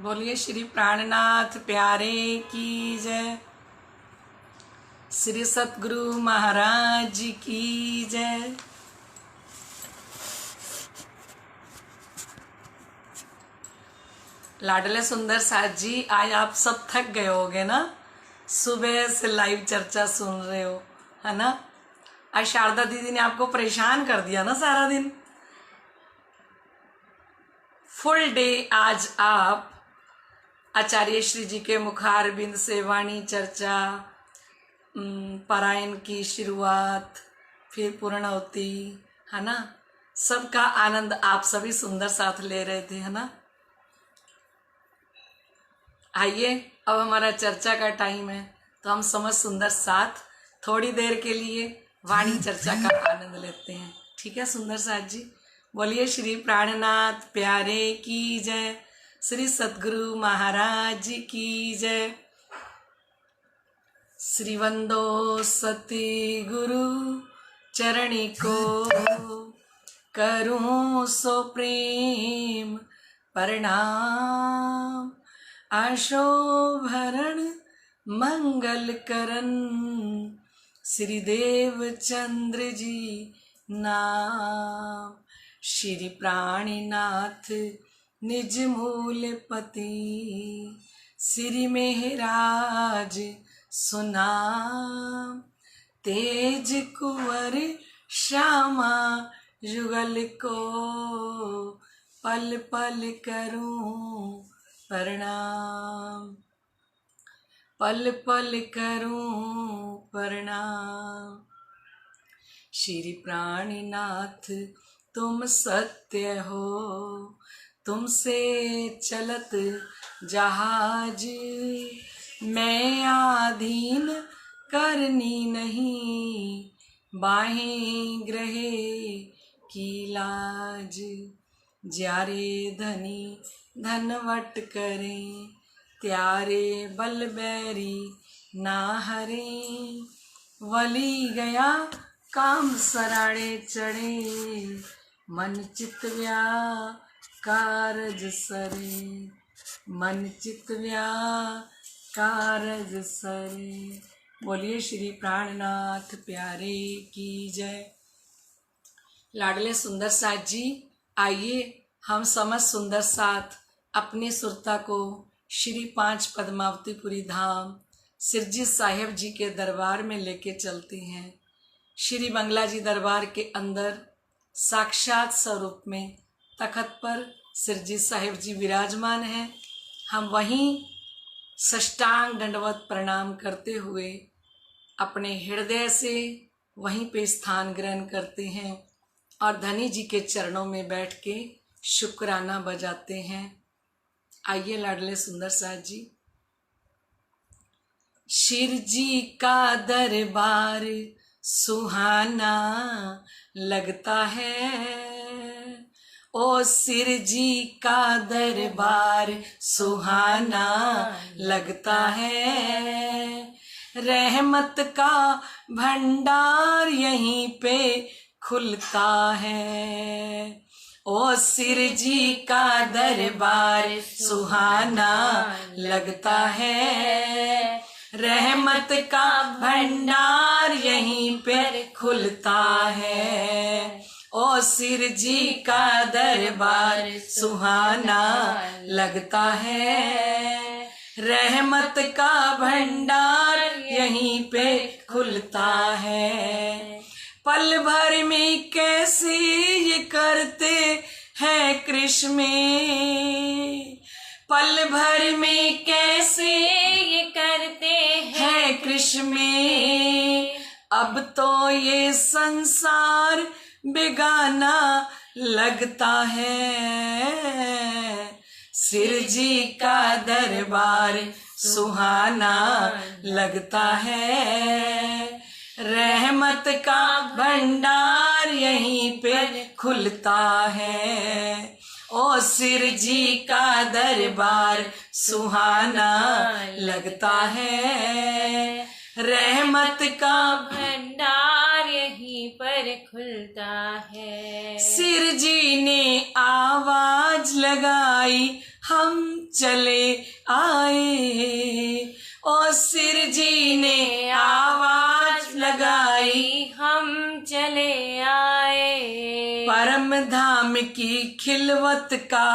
बोलिए श्री प्राणनाथ प्यारे की जय। श्री सतगुरु महाराज की जय। लाडले सुंदर साथ जी, आज आप सब थक गए होगे ना, सुबह से लाइव चर्चा सुन रहे हो, है ना। आज शारदा दीदी ने आपको परेशान कर दिया ना सारा दिन, फुल डे। आज आप आचार्य श्री जी के मुखारबिंद से वाणी चर्चा, पारायण की शुरुआत, फिर पूर्णाहुति, है ना, सबका आनंद आप सभी सुंदर साथ ले रहे थे, है ना। आइए, अब हमारा चर्चा का टाइम है, तो हम समझ सुंदर साथ थोड़ी देर के लिए वाणी चर्चा का आनंद लेते हैं। ठीक है सुंदर साथ जी, बोलिए श्री प्राणनाथ प्यारे की जय। श्री सतगुरु महाराज की जय। श्री वंदो सती गुरु चरणी को, करूं सो प्रेम प्रणाम। आशोभरण मंगल करन, श्री देव चंद्र जी नाम। श्री प्राणीनाथ निज मूल पति, श्री मेहराज सुनाम। तेज कुंवर श्यामा युगल को, पल पल करूं प्रणाम। पल पल करूं प्रणाम। श्री प्राणीनाथ तुम सत्य हो, तुमसे चलत जहाज। मैं आधीन करनी नहीं, बाहें ग्रहे की लाज। ज्यारे धनी धनवट करें, त्यारे बल बैरी ना हरे। वली गया काम सराड़े चढ़े, मन चित कारज सरे। मन चित कारज सरे। बोलिए श्री प्राणनाथ प्यारे की जय। लाडले सुंदर साथ जी, आइए हम समझ सुंदर साथ अपनी सुरता को श्री 5 पद्मावतीपुरी धाम सिरजी साहिब जी के दरबार में लेके चलते हैं। श्री बंगला जी दरबार के अंदर साक्षात स्वरूप में तखत पर सिरजी साहिब जी विराजमान हैं। हम वहीं साष्टांग दंडवत प्रणाम करते हुए अपने हृदय से वहीं पे स्थान ग्रहण करते हैं और धनी जी के चरणों में बैठ के शुक्राना बजाते हैं। आइए लाडले सुंदर साथ जी। शिर जी का दरबार सुहाना लगता है, ओ सिर जी का दरबार सुहाना लगता है। रहमत का भंडार यहीं पे खुलता है, ओ सिर जी का दरबार सुहाना लगता है। रहमत का भंडार यहीं पे खुलता है, ओ सिर जी का दरबार सुहाना लगता है। रहमत का भंडार यहीं पे खुलता है। पल भर में कैसे ये करते हैं कृष्ण में, पल भर में कैसे ये करते हैं कृष्ण में। अब तो ये संसार बेगाना लगता है, सिर जी का दरबार सुहाना लगता है। रहमत का भंडार यहीं पे खुलता है, ओ सिर जी का दरबार सुहाना लगता है। रहमत का भंडार यहीं पर खुलता है। सिर जी ने आवाज लगाई हम चले आए। ओ सिर जी ने आवाज लगाई, हम चले आए। परम धाम की खिलवत का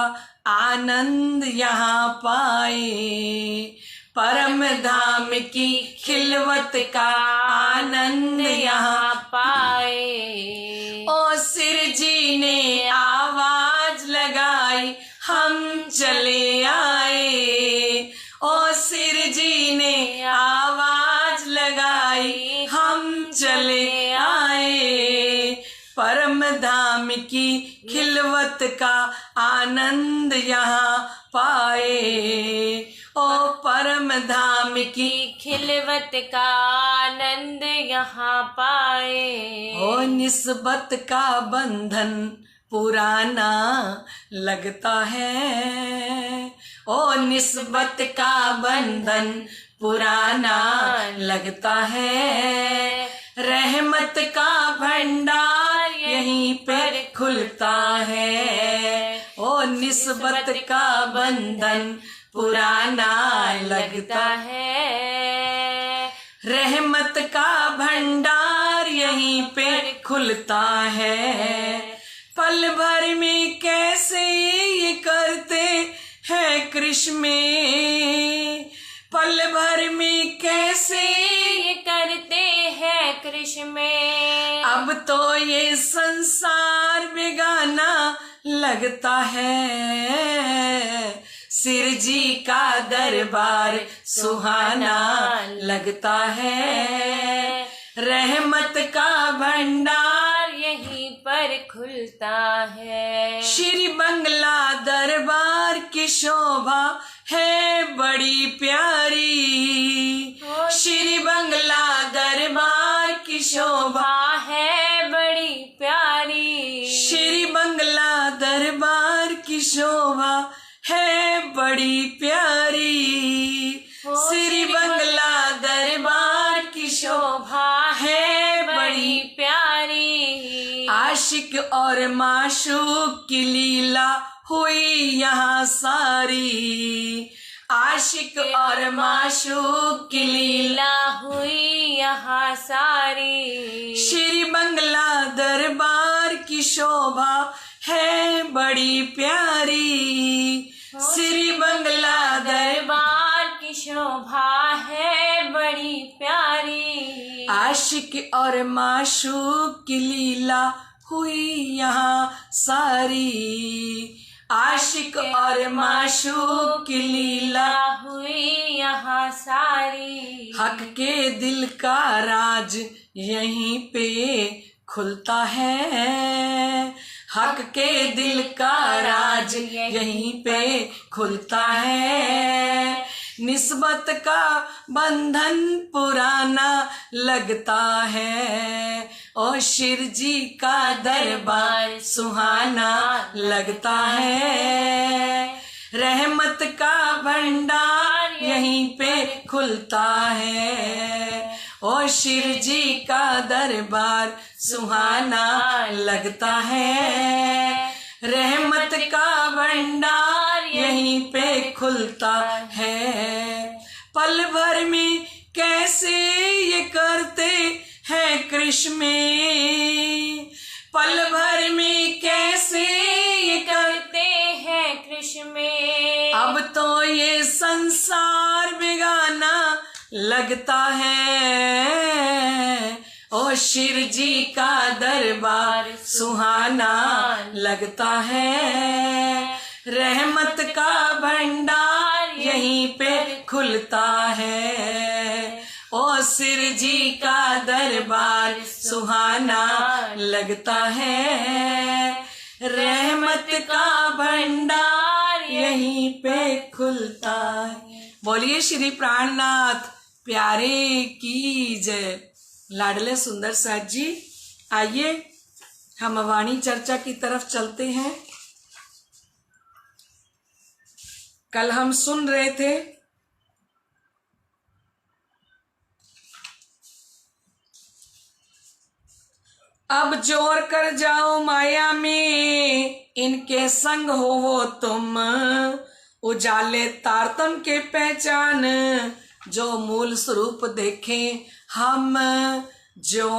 आनंद यहाँ पाए। परम धाम की खिलवत का आनंद यहाँ पाए। ओ सिर जी ने आवाज लगाई, हम चले आए। ओ सिर जी ने आवाज लगाई, हम चले आए। परम धाम की खिलवत का आनंद यहाँ पाए। ओ परम धाम की खिलवत का आनंद यहाँ पाए। ओ निस्बत का बंधन पुराना लगता है। ओ निस्बत का बंधन पुराना लगता है। रहमत का भंडार यहीं पर खुलता है। ओ निस्बत का बंधन पुराना लगता है। रहमत का भंडार यहीं पे खुलता है। पल भर में कैसे ये करते हैं कृष्ण में, पल भर में कैसे ये करते हैं कृष्ण में। अब तो ये संसार बेगाना लगता है। सिर जी का दरबार सुहाना लगता है। रहमत का भंडार यहीं पर खुलता है। श्री बंगला दरबार की शोभा है बड़ी प्यारी। श्री बंगला दरबार की शोभा है बड़ी प्यारी। श्री बंगला दरबार की शोभा है बड़ी प्यारी। श्री बंगला दरबार की शोभा है बड़ी प्यारी। आशिक और माशूक की लीला हुई यहाँ सारी। आशिक और माशूक की लीला हुई यहाँ सारी। श्री बंगला दरबार की शोभा है बड़ी प्यारी। श्री बंगला दरबार की शोभा है बड़ी प्यारी। आशिक और माशूक की लीला हुई यहाँ सारी। आशिक और माशूक की लीला हुई यहाँ सारी। हक के दिल का राज यहीं पे खुलता है। हक के दिल का राज यहीं पे खुलता है। निस्बत का बंधन पुराना लगता है। और शिर जी का दरबार सुहाना लगता है। रहमत का भंडार यहीं पे खुलता है। और शिर जी का दरबार सुहाना लगता है। रहमत का भंडार यहीं पे खुलता है। पल भर में कैसे ये करते हैं कृष्ण में, पल भर में कैसे ये करते हैं कृष्ण में। अब तो ये संसार बेगाना लगता है। ओ शिर जी का दरबार सुहाना लगता है। रहमत का भंडार यहीं पे खुलता है। ओ सिर जी का दरबार सुहाना लगता है। रहमत का भंडार यहीं पे खुलता है। बोलिए श्री प्राणनाथ प्यारे की जय। लाडले सुंदर साथ जी, आइए हम वाणी चर्चा की तरफ चलते हैं। कल हम सुन रहे थे अब जोर कर जाओ माया में, इनके संग हो वो तुम, उजाले तारतम के पहचान, जो मूल स्वरूप देखें हम, जो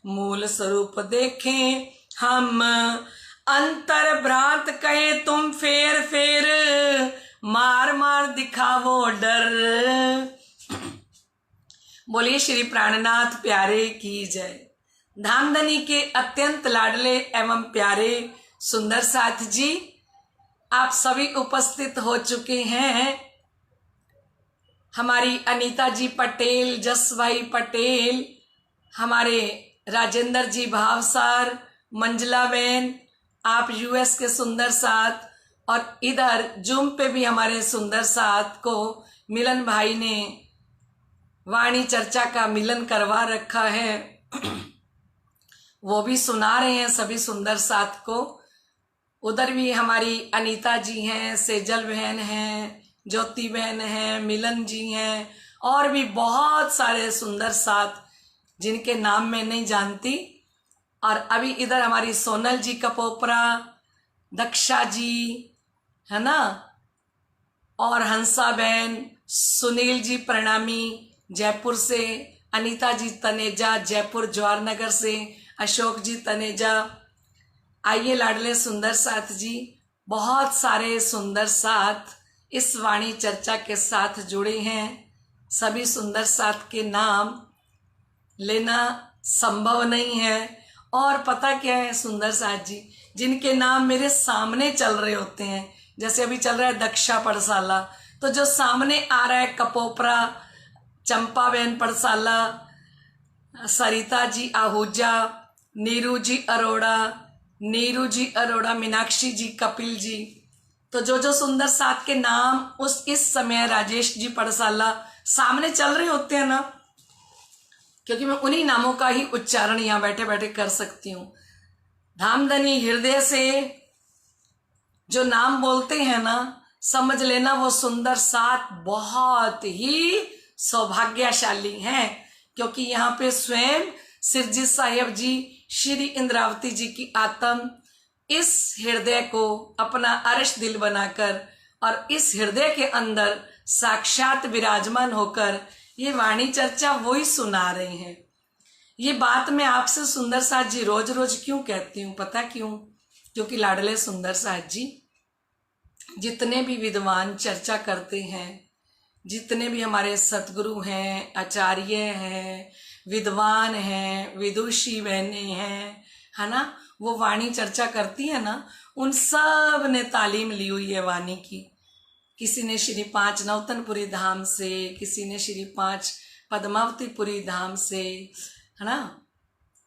मूल स्वरूप देखें हम। अंतर भ्रांत कहे तुम फेर फेर, मार मार दिखावो डर। बोलिए श्री प्राणनाथ प्यारे की जय। धामधनी के अत्यंत लाडले एवं प्यारे सुंदर साथ जी, आप सभी उपस्थित हो चुके हैं। हमारी अनीता जी पटेल, जसभाई पटेल, हमारे राजेंद्र जी भावसार, मंजला बहन, आप यूएस के सुंदर साथ, और इधर जूम पे भी हमारे सुंदर साथ को मिलन भाई ने वाणी चर्चा का मिलन करवा रखा है, वो भी सुना रहे हैं सभी सुंदर साथ को। उधर भी हमारी अनीता जी हैं, सेजल बहन हैं, ज्योति बहन हैं, मिलन जी हैं, और भी बहुत सारे सुंदर साथ जिनके नाम मैं नहीं जानती। और अभी इधर हमारी सोनल जी कपोपरा, दक्षा जी, है ना, और हंसा बहन, सुनील जी प्रणामी जयपुर से, अनीता जी तनेजा जयपुर जवाहर नगर से, अशोक जी तनेजा। आइए लाडले सुंदर साथ जी, बहुत सारे सुंदर साथ इस वाणी चर्चा के साथ जुड़े हैं। सभी सुंदर साथ के नाम लेना संभव नहीं है। और पता क्या है सुंदर साथ जी, जिनके नाम मेरे सामने चल रहे होते हैं, जैसे अभी चल रहा है दक्षा पड़साला, तो जो सामने आ रहा है कपोपरा, चंपा बहन पड़साला, सरिता जी आहूजा, नीरू जी अरोड़ा, मीनाक्षी जी, कपिल जी, तो जो सुंदर साथ के नाम इस समय राजेश जी पड़साला सामने चल रहे होते हैं ना, क्योंकि मैं उन्हीं नामों का ही उच्चारण यहाँ बैठे बैठे कर सकती हूँ। धामधनी हृदय से जो नाम बोलते हैं ना, समझ लेना वो सुंदर साथ बहुत ही सौभाग्यशाली हैं, क्योंकि यहाँ पे स्वयं सिरजी साहिब जी, श्री इंद्रावती जी की आत्म इस हृदय को अपना अर्श दिल बनाकर और इस हृदय के अंदर साक्षात विराजमान होकर ये वाणी चर्चा वही सुना रहे हैं। ये बात मैं आपसे सुंदर साथ जी रोज रोज क्यों कहती हूँ, पता क्यों? क्योंकि लाडले सुंदर साथ जी जितने भी विद्वान चर्चा करते हैं, जितने भी हमारे सतगुरु हैं, आचार्य हैं, विद्वान हैं, विदुषी बहनें हैं, है ना, वो वाणी चर्चा करती है ना, उन सब ने तालीम ली हुई है वाणी की। किसी ने श्री 5 नौतनपुरी धाम से, किसी ने श्री 5 पद्मावतीपुरी धाम से, है ना,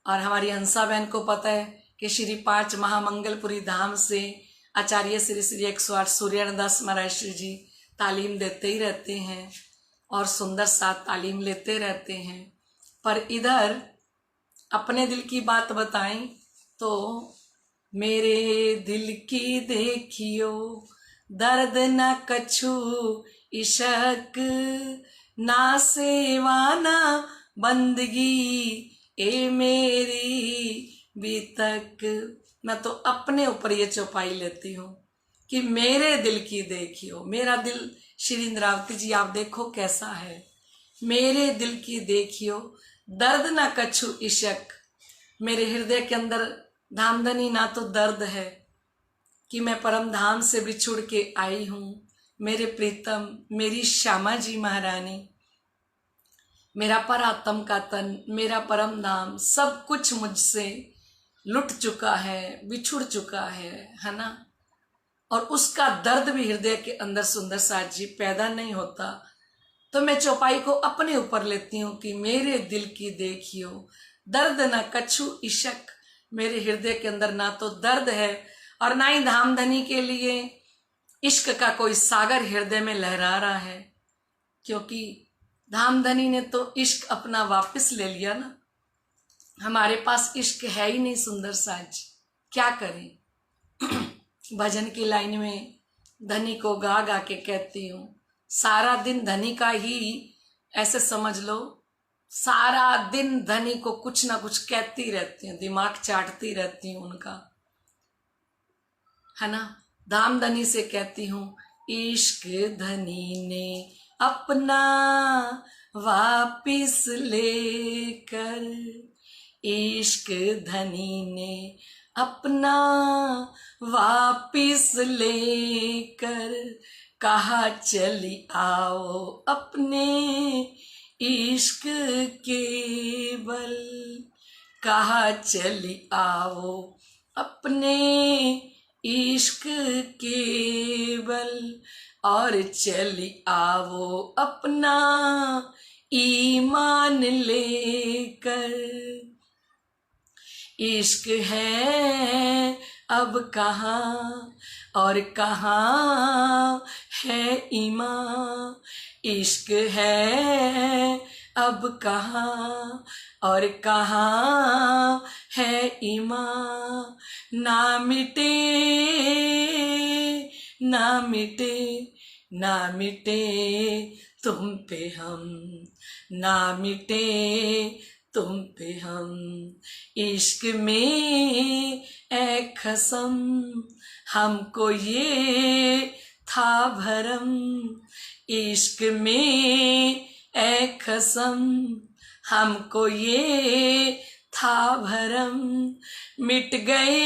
और हमारी हंसा बहन को पता है कि श्री 5 महामंगलपुरी धाम से आचार्य श्री श्री 108 सूर्यदास महाराज जी तालीम देते ही रहते हैं और सुंदर साथ तालीम लेते रहते हैं। पर इधर अपने दिल की बात बताएं तो मेरे दिल की देखियो दर्द न कछु इशक, ना सेवा ना बंदगी ए मेरी बीतक। मैं तो अपने ऊपर ये चौपाई लेती हूँ कि मेरे दिल की देखियो, मेरा दिल श्री इंद्रावती जी आप देखो कैसा है, मेरे दिल की देखियो दर्द ना कछु इशक। मेरे हृदय के अंदर धामधनी ना तो दर्द है कि मैं परम धाम से बिछुड़ के आई हूँ, मेरे प्रीतम, मेरी श्यामा जी महारानी, मेरा परात्म का तन, मेरा परम धाम, सब कुछ मुझसे लुट चुका है, बिछुड़ चुका है ना। और उसका दर्द भी हृदय के अंदर सुंदर साथ जी पैदा नहीं होता, तो मैं चौपाई को अपने ऊपर लेती हूँ कि मेरे दिल की देखियो दर्द न कछु इशक। मेरे हृदय के अंदर ना तो दर्द है और ना ही धामधनी के लिए इश्क का कोई सागर हृदय में लहरा रहा है, क्योंकि धामधनी ने तो इश्क अपना वापस ले लिया ना। हमारे पास इश्क है ही नहीं सुंदर साज, क्या करें। भजन की लाइन में धनी को गा गा के कहती हूँ, सारा दिन धनी का ही ऐसे समझ लो, सारा दिन धनी को कुछ ना कुछ कहती रहती हूँ, दिमाग चाटती रहती हूँ उनका, है ना। धामधनी से कहती हूँ इश्क धनी ने अपना वापिस लेकर, इश्क धनी ने अपना वापिस लेकर, कहा चली आओ अपने इश्क के बल, कहा चली आओ अपने इश्क के बल, और चली आओ अपना ईमान लेकर। इश्क है अब कहाँ और कहाँ है ईमान, इश्क है अब कहाँ और कहाँ है ईमान, ना मिटे ना मिटे ना मिटे तुम पे हम, ना मिटे तुम पे हम, इश्क में ए कसम हमको ये था भरम, इश्क में ए कसम हमको ये था भरम, मिट गए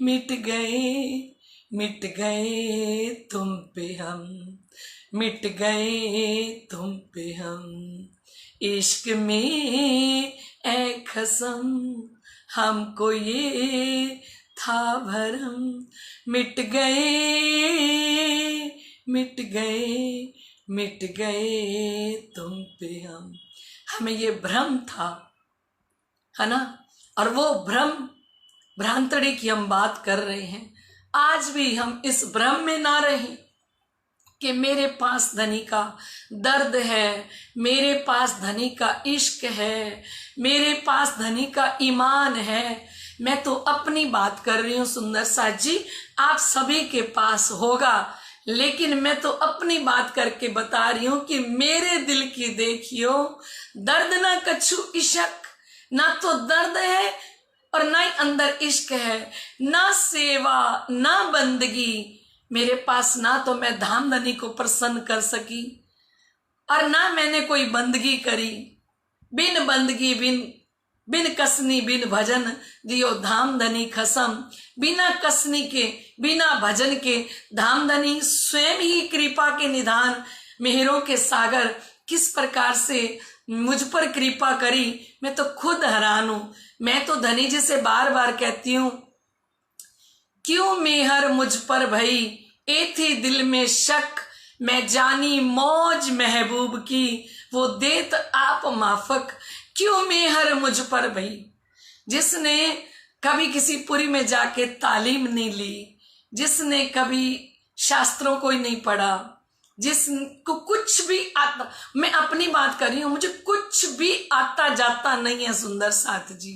मिट गए मिट गए तुम पे हम, मिट गए तुम पे हम, इश्क में ए कसम हमको ये था भरम, मिट गए मिट गए मिट गए तुम पे हम। हमें ये भ्रम था, है ना, और वो भ्रम भ्रांतड़ी की हम बात कर रहे हैं। आज भी हम इस भ्रम में ना रहें कि मेरे पास धनी का दर्द है, मेरे पास धनी का इश्क है, मेरे पास धनी का ईमान है। मैं तो अपनी बात कर रही हूँ सुंदर साथ जी, आप सभी के पास होगा, लेकिन मैं तो अपनी बात करके बता रही हूँ कि मेरे दिल की देखियो दर्द ना कछु इश्क, ना तो दर्द है और ना ही अंदर इश्क है, ना सेवा ना बंदगी मेरे पास, ना तो मैं धाम धनी को प्रसन्न कर सकी और ना मैंने कोई बंदगी करी। बिन बंदगी बिन कसनी बिन भजन दियो धाम धनी खसम, बिना कसनी के बिना भजन के धाम धनी स्वयं ही कृपा के निधान, मेहरों के सागर किस प्रकार से मुझ पर कृपा करी, मैं तो खुद हैरान हूं। मैं तो धनी जी से बार बार कहती हूं, क्यों मेहर मुझ पर भई ए थी दिल में शक, मैं जानी मौज महबूब की वो देत आप माफक, क्यों मेहर मुझ पर भई। जिसने कभी किसी पुरी में जाके तालीम नहीं ली, जिसने कभी शास्त्रों को ही नहीं पढ़ा, जिसको कुछ भी आता, मैं अपनी बात कर रही हूं, मुझे कुछ भी आता जाता नहीं है सुंदर साथ जी,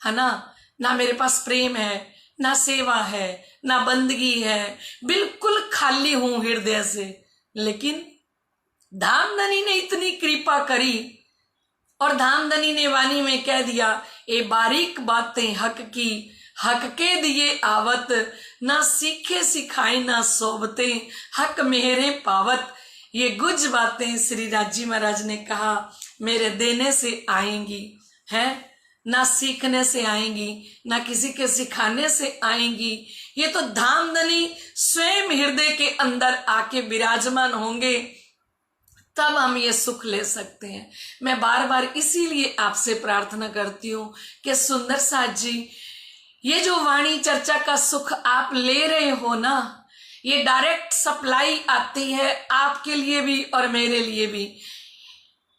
है ना मेरे पास प्रेम है, ना सेवा है, ना बंदगी है, बिल्कुल खाली हूं हृदय से, लेकिन धामधनी ने इतनी कृपा करी और धामधनी ने वाणी में कह दिया, ए बारीक बातें हक की हक के दिए आवत, ना सीखे सिखाए ना सोबते हक मेरे पावत। ये गुज बातें श्री राजी महाराज ने कहा मेरे देने से आएंगी, है ना सीखने से आएंगी, ना किसी के सिखाने से आएंगी, ये तो धामधनी स्वयं हृदय के अंदर आके विराजमान होंगे, तब हम ये सुख ले सकते हैं। मैं बार बार इसीलिए आपसे प्रार्थना करती हूँ कि सुंदर साथ जी, ये जो वाणी चर्चा का सुख आप ले रहे हो ना, ये डायरेक्ट सप्लाई आती है आपके लिए भी और मेरे लिए भी।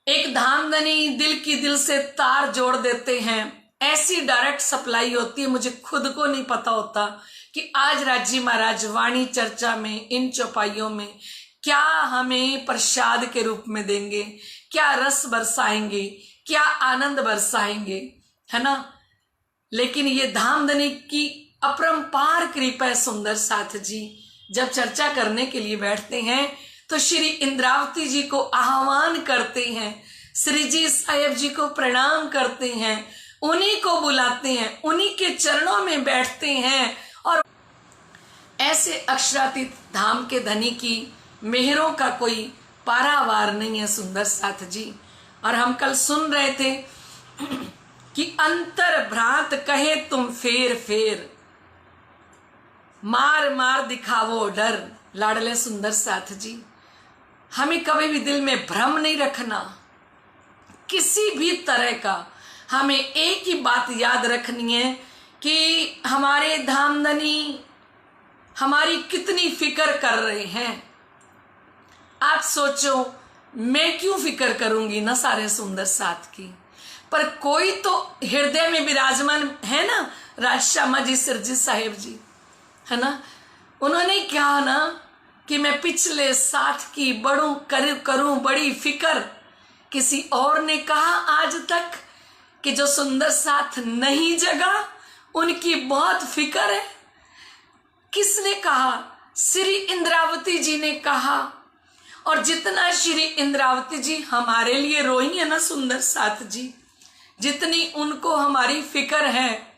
एक धामधनी दिल की दिल से तार जोड़ देते हैं, ऐसी डायरेक्ट सप्लाई होती है। मुझे खुद को नहीं पता होता कि आज राजी महाराज वाणी चर्चा में इन चौपाइयों में क्या हमें प्रसाद के रूप में देंगे, क्या रस बरसाएंगे, क्या आनंद बरसाएंगे, है ना। लेकिन ये धामधनी की अपरंपार कृपा है सुंदर साथ जी। जब चर्चा करने के लिए बैठते हैं तो श्री इंद्रावती जी को आह्वान करते हैं, श्री जी साहेब जी को प्रणाम करते हैं, उन्हीं को बुलाते हैं, उन्हीं के चरणों में बैठते हैं और ऐसे अक्षरातीत धाम के धनी की मेहरों का कोई पारावार नहीं है सुंदर साथ जी। और हम कल सुन रहे थे कि अंतर भ्रांत कहे तुम फेर फेर, मार मार दिखावो डर। लाडले सुंदर साथ जी, हमें कभी भी दिल में भ्रम नहीं रखना किसी भी तरह का। हमें एक ही बात याद रखनी है कि हमारे धामधनी हमारी कितनी फिक्र कर रहे हैं। आप सोचो, मैं क्यों फिक्र करूंगी ना सारे सुंदर साथ की, पर कोई तो हृदय में विराजमान है ना, राजश्यामा जी सिरजी साहेब जी, है ना। उन्होंने कहा ना कि मैं पिछले साथ की करूं बड़ी फिक्र। किसी और ने कहा आज तक कि जो सुंदर साथ नहीं जगा उनकी बहुत फिक्र है। किसने कहा? श्री इंद्रावती जी ने कहा। और जितना श्री इंद्रावती जी हमारे लिए रोई है ना सुंदर साथ जी, जितनी उनको हमारी फिक्र है,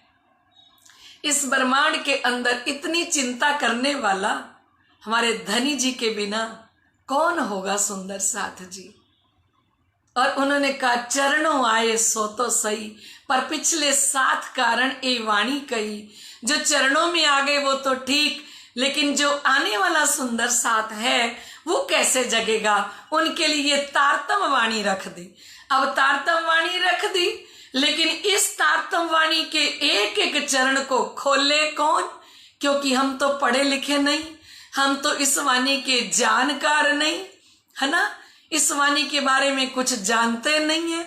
इस ब्रह्मांड के अंदर इतनी चिंता करने वाला हमारे धनी जी के बिना कौन होगा सुंदर साथ जी। और उन्होंने कहा चरणों आए सो तो सही, पर पिछले साथ कारण ए वाणी कही। जो चरणों में आ गए वो तो ठीक, लेकिन जो आने वाला सुंदर साथ है वो कैसे जगेगा? उनके लिए तारतम वाणी रख दी। अब तारतम वाणी रख दी, लेकिन इस तारतम वाणी के एक एक चरण को खोले कौन? क्योंकि हम तो पढ़े लिखे नहीं, हम तो इस वाणी के जानकार नहीं, है ना। इस वाणी के बारे में कुछ जानते नहीं है,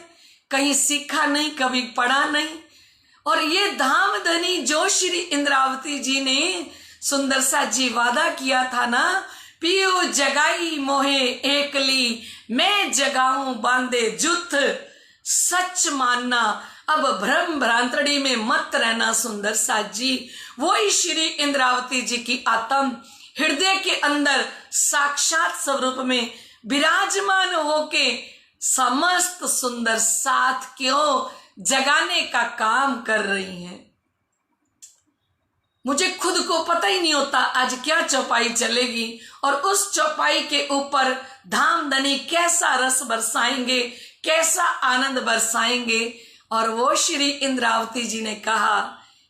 कहीं सीखा नहीं, कभी पढ़ा नहीं। और ये धाम धनी जो श्री इंद्रावती जी ने सुंदर सा जी वादा किया था ना, पियो जगाई मोहे एकली, मैं जगाऊं बांधे जुथ, सच मानना अब भ्रम भ्रांतड़ी में मत रहना सुंदर सा जी। वही श्री इंद्रावती जी की आत्म हृदय के अंदर साक्षात स्वरूप में विराजमान होके समस्त सुंदर साथ क्यों जगाने का काम कर रही हैं। मुझे खुद को पता ही नहीं होता आज क्या चौपाई चलेगी और उस चौपाई के ऊपर धामधनी कैसा रस बरसाएंगे, कैसा आनंद बरसाएंगे। और वो श्री इंद्रावती जी ने कहा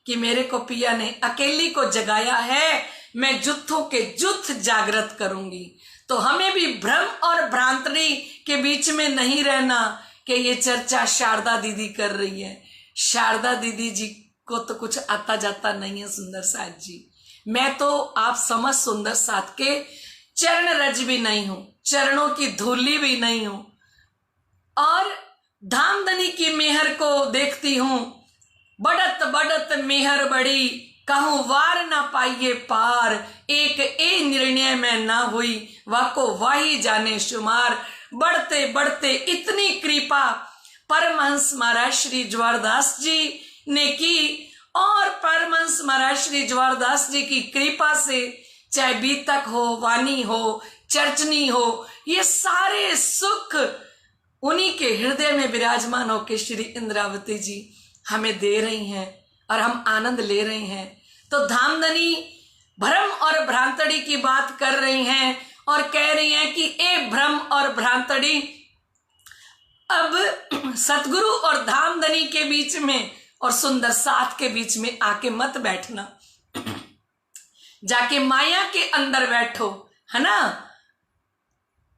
कि मेरे को पिया ने अकेली को जगाया है, मैं जुत्थों के जुत्थ जागृत करूंगी। तो हमें भी भ्रम और भ्रांति के बीच में नहीं रहना कि ये चर्चा शारदा दीदी कर रही है। शारदा दीदी जी को तो कुछ आता जाता नहीं है सुंदर साथ जी। मैं तो आप समझ सुंदर साथ के चरण रज भी नहीं हूं, चरणों की धूली भी नहीं हूं, और धामधनी की मेहर को देखती हूं। बढ़त बढ़त मेहर बड़ी, कहूं वार ना पाइए पार, एक ए निर्णय में ना हुई, वाको वाही जाने शुमार। बढ़ते बढ़ते इतनी कृपा परमहंस महाराज श्री ज्वारदास जी ने की, और परमहंस महाराज श्री ज्वारदास जी की कृपा से चाहे बीतक हो, वाणी हो, चर्चनी हो, ये सारे सुख उन्हीं के हृदय में विराजमान होकर श्री इंद्रावती जी हमें दे रही हैं और हम आनंद ले रहे हैं। तो धामधनी भ्रम और भ्रांतड़ी की बात कर रही हैं और कह रही हैं कि ए भ्रम और भ्रांतड़ी, अब सतगुरु और धामधनी के बीच में और सुंदर साथ के बीच में आके मत बैठना, जाके माया के अंदर बैठो, है ना।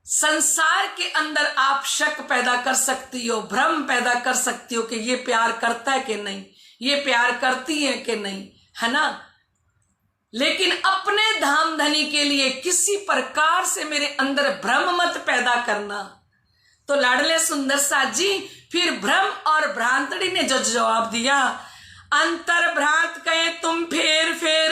संसार के अंदर आप शक पैदा कर सकती हो, भ्रम पैदा कर सकती हो कि ये प्यार करता है कि नहीं, ये प्यार करती है कि नहीं, है ना। लेकिन अपने धामधनी के लिए किसी प्रकार से मेरे अंदर भ्रम मत पैदा करना। तो लाडले सुंदर साथ जी फिर भ्रम और भ्रांतड़ी ने जो जवाब दिया, अंतर भ्रांत कहे तुम फेर फेर,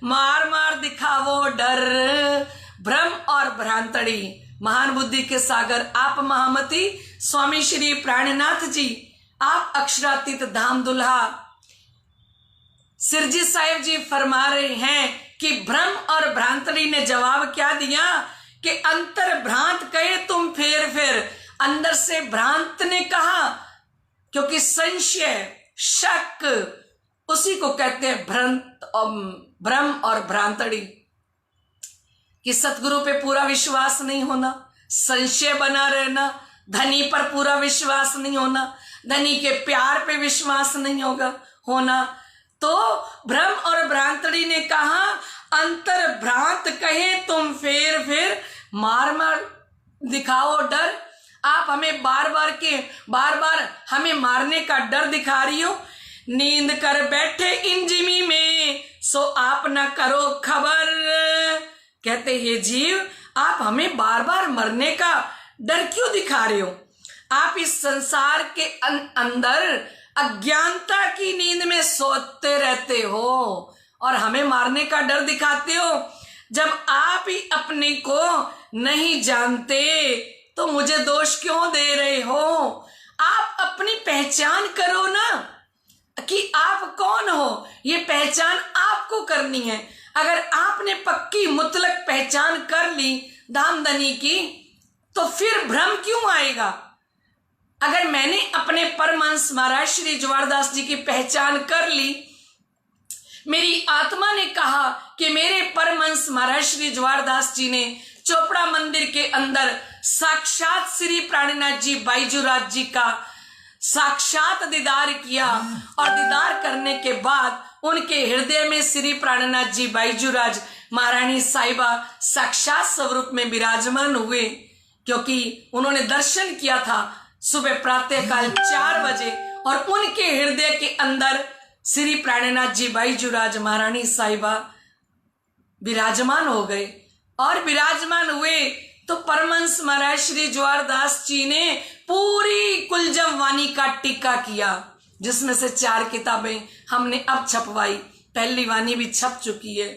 मार मार दिखावो डर। भ्रम और भ्रांतड़ी, महान बुद्धि के सागर आप महामती स्वामी श्री प्राणनाथ जी, आप अक्षरातीत धाम दुल्हा सिरजी साहेब जी फरमा रहे हैं कि भ्रम और भ्रांतड़ी ने जवाब क्या दिया कि अंतर भ्रांत कहे तुम फेर फेर। अंदर से भ्रांत ने कहा, क्योंकि संशय शक उसी को कहते हैं भ्रम और भ्रांतड़ी कि सतगुरु पे पूरा विश्वास नहीं होना, संशय बना रहना, धनी पर पूरा विश्वास नहीं होना, धनी के प्यार पे विश्वास नहीं होना। तो भ्रम और भ्रांतड़ी ने कहा, अंतर भ्रांत कहे तुम फिर मार दिखाओ डर। आप हमें बार बार हमें मारने का डर दिखा रही हो। नींद कर बैठे इंजिमी में, सो आप न करो खबर। कहते हे जीव, आप हमें बार बार मरने का डर क्यों दिखा रहे हो? आप इस संसार के अंदर अज्ञानता की नींद में सोते रहते हो और हमें मारने का डर दिखाते हो। जब आप ही अपने को नहीं जानते तो मुझे दोष क्यों दे रहे हो? आप अपनी पहचान करो ना कि आप कौन हो। ये पहचान आपको करनी है। अगर आपने पक्की मुतलक पहचान कर ली धामधनी की, तो फिर भ्रम क्यों आएगा? अगर मैंने अपने परमहंस महाराज श्री ज्वारदास जी की पहचान कर ली, मेरी आत्मा ने कहा कि मेरे परमहंस महाराज श्री ज्वारदास जी ने चोपड़ा मंदिर के अंदर साक्षात श्री प्राणनाथ जी बाईजूराज जी का साक्षात दीदार किया और दीदार करने के बाद उनके हृदय में श्री प्राणनाथ जी बाईजूराज महारानी साहिबा साक्षात स्वरूप में विराजमान हुए, क्योंकि उन्होंने दर्शन किया था सुबह प्रातः काल 4 बजे और उनके हृदय के अंदर श्री प्राणनाथ जी बाईजूराज महारानी साहिबा विराजमान हो गए। और विराजमान हुए तो परमहंस महाराज श्री ज्वारदास जी ने पूरी कुलजम वाणी का टीका किया, जिसमें से 4 किताबें हमने अब छपवाई। पहली वाणी भी छप चुकी है।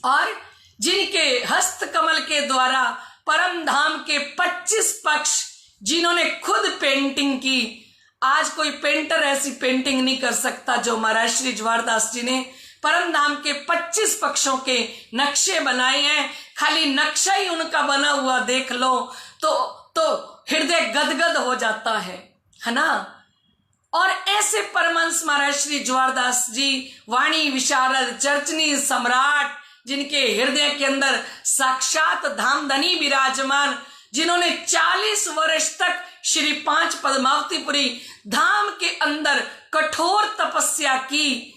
और जिनके हस्त कमल के द्वारा परम धाम के 25 पक्ष जिन्होंने खुद पेंटिंग की, आज कोई पेंटर ऐसी पेंटिंग नहीं कर सकता जो महाराज श्री ज्वारदास जी ने परम धाम के 25 पक्षों के नक्शे बनाए हैं। खाली नक्शा ही उनका बना हुआ देख लो तो हृदय गदगद हो जाता है ना। और ऐसे परमहंस महाराज श्री ज्वारदास जी वाणी विशारद चर्चनी सम्राट, जिनके हृदय के अंदर साक्षात धामधनी विराजमान, जिन्होंने 40 वर्ष तक श्री 5 पद्मावतीपुरी धाम के अंदर कठोर तपस्या की,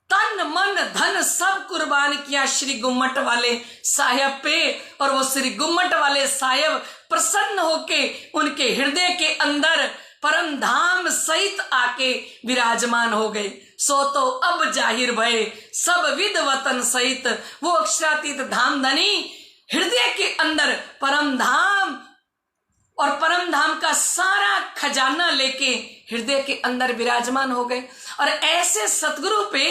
तन मन धन सब कुर्बान किया श्री गुम्मट वाले साहेब पे, और वो श्री गुम्मट वाले साहेब प्रसन्न होके उनके हृदय के अंदर परम धाम सहित आके विराजमान हो गए। सो तो अब जाहिर भय सब विद वतन सहित, वो अक्षरातीत धामधनी हृदय के अंदर परम धाम और परम धाम का सारा खजाना लेके हृदय के अंदर विराजमान हो गए। और ऐसे सतगुरु पे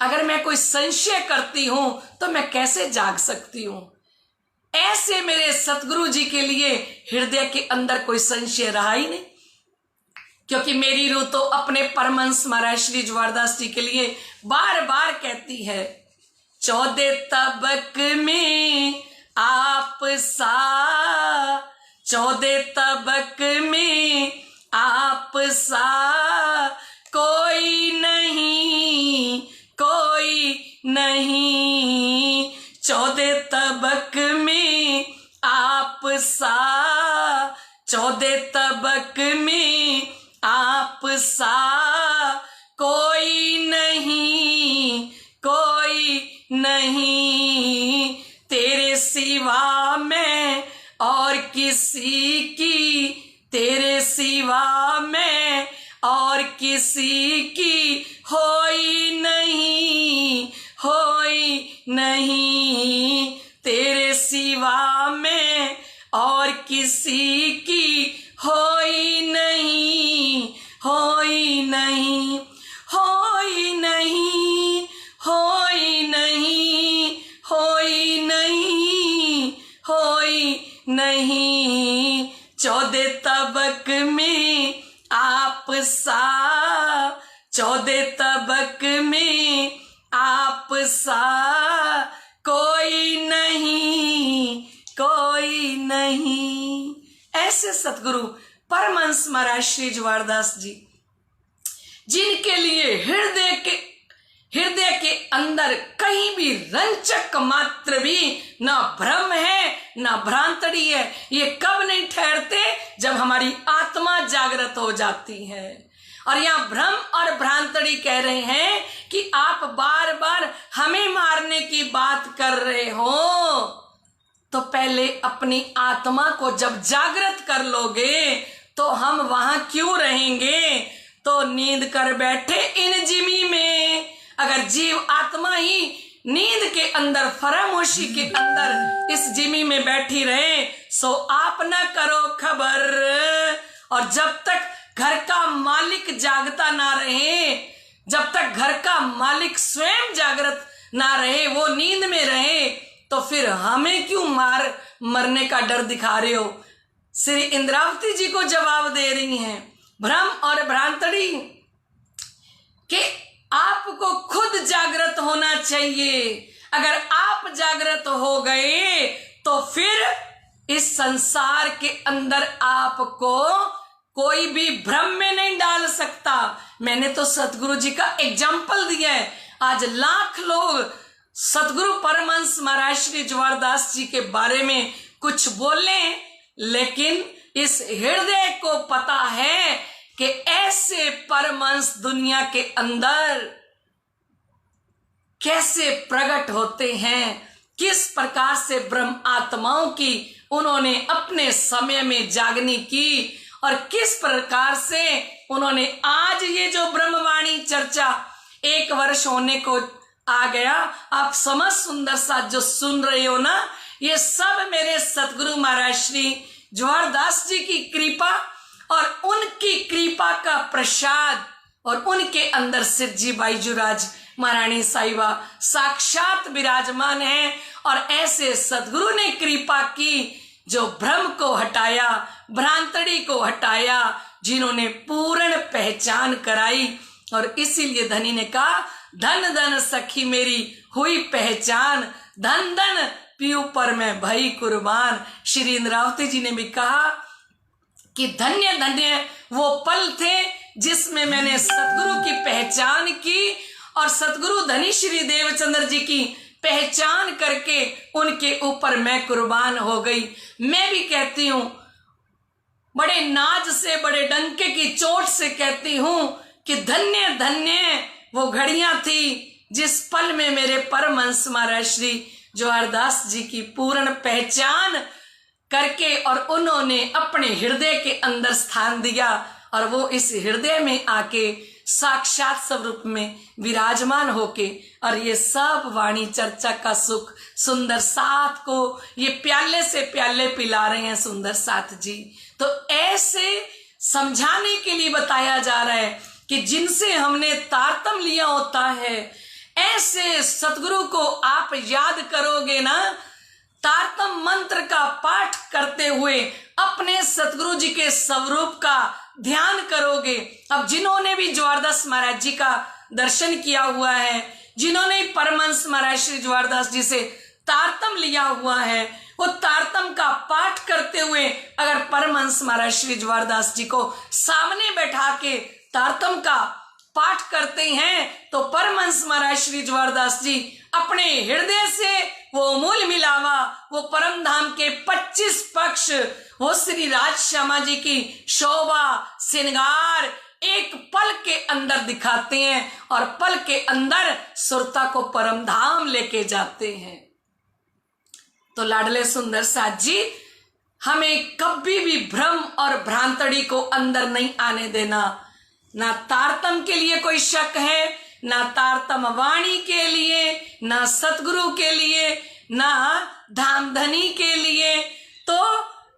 अगर मैं कोई संशय करती हूं तो मैं कैसे जाग सकती हूं? ऐसे मेरे सतगुरु जी के लिए हृदय के अंदर कोई संशय रहा ही नहीं, क्योंकि मेरी रूह तो अपने परमहंस महाराज श्री ज्वारदास जी के लिए बार बार कहती है, 14 तबक में आप सा, 14 तबक में आप सा कोई नहीं, कोई नहीं, 14 तबक में आप सा, 14 तबक में आप सा कोई नहीं, कोई नहीं, तेरे सिवा मैं और किसी की, तेरे सिवा मैं और किसी की होई नहीं, होई नहीं, तेरे सिवा मैं और किसी की होई नहीं, होई नहीं, होई नहीं, होई नहीं, होई नहीं, होई नहीं, 14 तबक में आप सा, 14 तबक में आप सा कोई नहीं, कोई नहीं। ऐसे सतगुरु परमहंस महाराज श्री ज्वारदास जी, जिनके लिए हृदय के अंदर कहीं भी रंचक मात्र भी न भ्रम है न भ्रांतड़ी है। ये कब नहीं ठहरते? जब हमारी आत्मा जागृत हो जाती है। और यहाँ भ्रम और भ्रांतड़ी कह रहे हैं कि आप बार बार हमें मारने की बात कर रहे हो, तो पहले अपनी आत्मा को जब जागृत कर लोगे तो हम वहां क्यों रहेंगे? तो नींद कर बैठे इन जिमी में। अगर जीव आत्मा ही नींद के अंदर, फरामोशी के अंदर इस जिमी में बैठी रहे, सो आप न करो खबर। और जब तक घर का मालिक जागता ना रहे, जब तक घर का मालिक स्वयं जागृत ना रहे, वो नींद में रहे, तो फिर हमें क्यों मरने का डर दिखा रहे हो? श्री इंद्रावती जी को जवाब दे रही हैं भ्रम और भ्रांतड़ी कि आपको खुद जागृत होना चाहिए। अगर आप जागृत हो गए तो फिर इस संसार के अंदर आपको कोई भी भ्रम में नहीं डाल सकता। मैंने तो सतगुरु जी का एग्जाम्पल दिया है। आज लाख लोग सतगुरु परमहंस महाराज श्री ज्वारदास जी के बारे में कुछ बोले, लेकिन इस हृदय को पता है कि ऐसे परमहंस दुनिया के अंदर कैसे प्रकट होते हैं, किस प्रकार से ब्रह्म आत्माओं की उन्होंने अपने समय में जागनी की, और किस प्रकार से उन्होंने आज ये जो ब्रह्मवाणी चर्चा 1 वर्ष होने को आ गया, आप समझ सुंदर साथ जो सुन रहे हो ना, ये सब मेरे सतगुरु महाराज श्री ज्वारदास जी की कृपा और उनकी कृपा का प्रसाद, और उनके अंदर सिरजी बाईजूराज महारानी साहिबा साक्षात विराजमान है। और ऐसे सतगुरु ने कृपा की जो भ्रम को हटाया, भ्रांतड़ी को हटाया, जिन्होंने पूर्ण पहचान कराई। और इसीलिए धनी ने कहा, धन धन सखी मेरी हुई पहचान, धन धन पीऊ पर मैं भई कुर्बान। श्री इंद्रावती जी ने भी कहा कि धन्य धन्य वो पल थे जिसमें मैंने सतगुरु की पहचान की, और सतगुरु धनी श्री देवचंद्र जी की पहचान करके उनके ऊपर मैं कुर्बान हो गई। मैं भी कहती हूं, बड़े नाज से, बड़े डंके की चोट से कहती हूं कि धन्य धन्य वो घड़ियां थी जिस पल में मेरे परमहंस महाराज श्री ज्वारदास जी की पूर्ण पहचान करके और उन्होंने अपने हृदय के अंदर स्थान दिया, और वो इस हृदय में आके साक्षात स्वरूप में विराजमान होके और ये सब वाणी चर्चा का सुख सुंदर साथ को ये प्याले से प्याले पिला रहे हैं सुंदर साथ जी। तो ऐसे समझाने के लिए बताया जा रहा है कि जिनसे हमने तारतम लिया होता है, ऐसे सतगुरु को आप याद करोगे ना, तारतम मंत्र का पाठ करते हुए अपने सतगुरु जी के स्वरूप का ध्यान करोगे। अब जिन्होंने भी ज्वारदास महाराज जी का दर्शन किया हुआ है, जिन्होंने परमहंस महाराज श्री ज्वारदास जी से तारतम लिया हुआ है, वो तारतम का पाठ करते हुए अगर परमहंस महाराज श्री ज्वारदास जी को सामने बैठा के तारतम का पाठ करते हैं, तो परमहंस महाराज श्री ज्वारदास जी अपने हृदय से वो मूल मिलावा, वो परम धाम के 25 पक्ष, वो श्री राज श्यामा जी की शोभा श्रृंगार एक पल के अंदर दिखाते हैं और पल के अंदर सुरता को परम धाम लेके जाते हैं। तो लाडले सुंदर साथ जी, हमें कभी भी भ्रम और भ्रांतड़ी को अंदर नहीं आने देना। ना तारतम के लिए कोई शक है, ना तारतम वाणी के लिए, ना सतगुरु के लिए, ना धामधनी के लिए। तो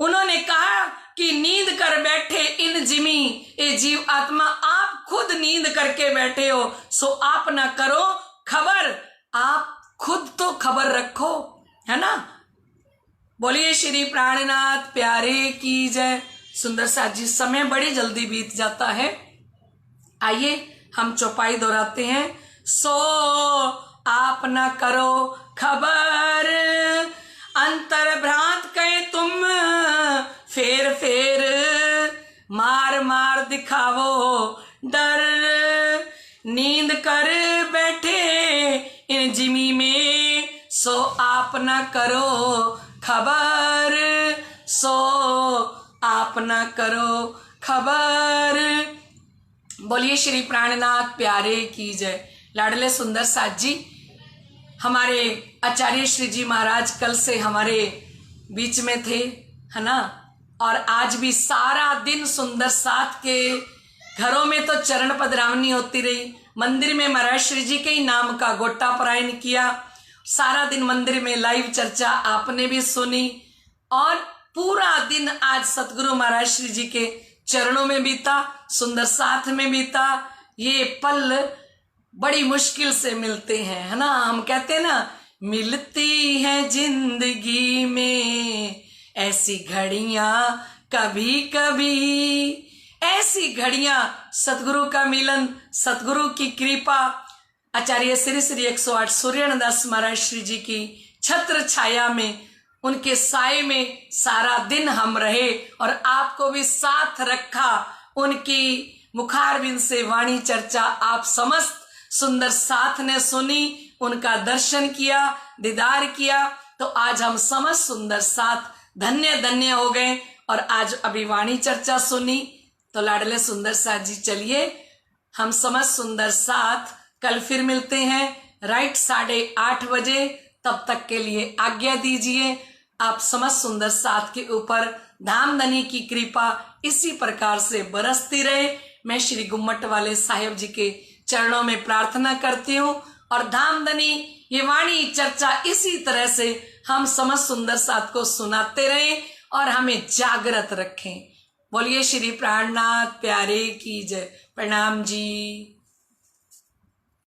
उन्होंने कहा कि नींद कर बैठे इन जिमी, ए जीव आत्मा आप खुद नींद करके बैठे हो, सो आप ना करो खबर, आप खुद तो खबर रखो, है ना। बोलिए श्री प्राणनाथ प्यारे की जय। सुंदर साथ जी, समय बड़ी जल्दी बीत जाता है, आइए हम चौपाई दोहराते हैं। सो आप न करो खबर, अंतर भ्रांत कहे तुम फेर फेर, मार मार दिखावो डर, नींद कर बैठे करो खबर, सो आप न करो खबर। बोलिए श्री प्राणनाथ प्यारे की जय। लाडले सुंदर साथ जी, हमारे आचार्य श्री जी महाराज कल से हमारे बीच में थे, है ना, और आज भी सारा दिन सुंदर साथ के घरों में तो चरण पधरावनी होती रही। मंदिर में महाराज श्री जी के ही नाम का गोटा परायण किया। सारा दिन मंदिर में लाइव चर्चा आपने भी सुनी और पूरा दिन आज सतगुरु महाराज श्री जी के चरणों में बीता, सुंदर साथ में बीता। ये पल बड़ी मुश्किल से मिलते हैं, है ना। हम कहते हैं ना, मिलती है जिंदगी में ऐसी घड़ियां कभी कभी, ऐसी घड़ियां, सतगुरु का मिलन, सतगुरु की कृपा, आचार्य श्री श्री 108 सूर्यनदास महाराज श्री जी की छत्र छाया में, उनके साए में सारा दिन हम रहे और आपको भी साथ रखा। उनकी मुखारबिंद से वाणी चर्चा आप समस्त सुंदर साथ ने सुनी, उनका दर्शन किया, दीदार किया, तो आज हम समस्त सुंदर साथ धन्य धन्य हो गए। और आज अभी वाणी चर्चा सुनी, तो लाडले सुंदर साथ जी, चलिए हम समस्त सुंदर साथ कल फिर मिलते हैं राइट 8:30 बजे। तब तक के लिए आज्ञा दीजिए। आप समस्त सुंदर साथ के ऊपर धामधनी की कृपा इसी प्रकार से बरसती रहे, मैं श्री गुम्मट वाले साहेब जी के चरणों में प्रार्थना करती हूँ। और धामधनी ये वाणी चर्चा इसी तरह से हम समस्त सुंदर साथ को सुनाते रहें और हमें जागृत रखें। बोलिए श्री प्राणनाथ प्यारे की जय। प्रणाम जी।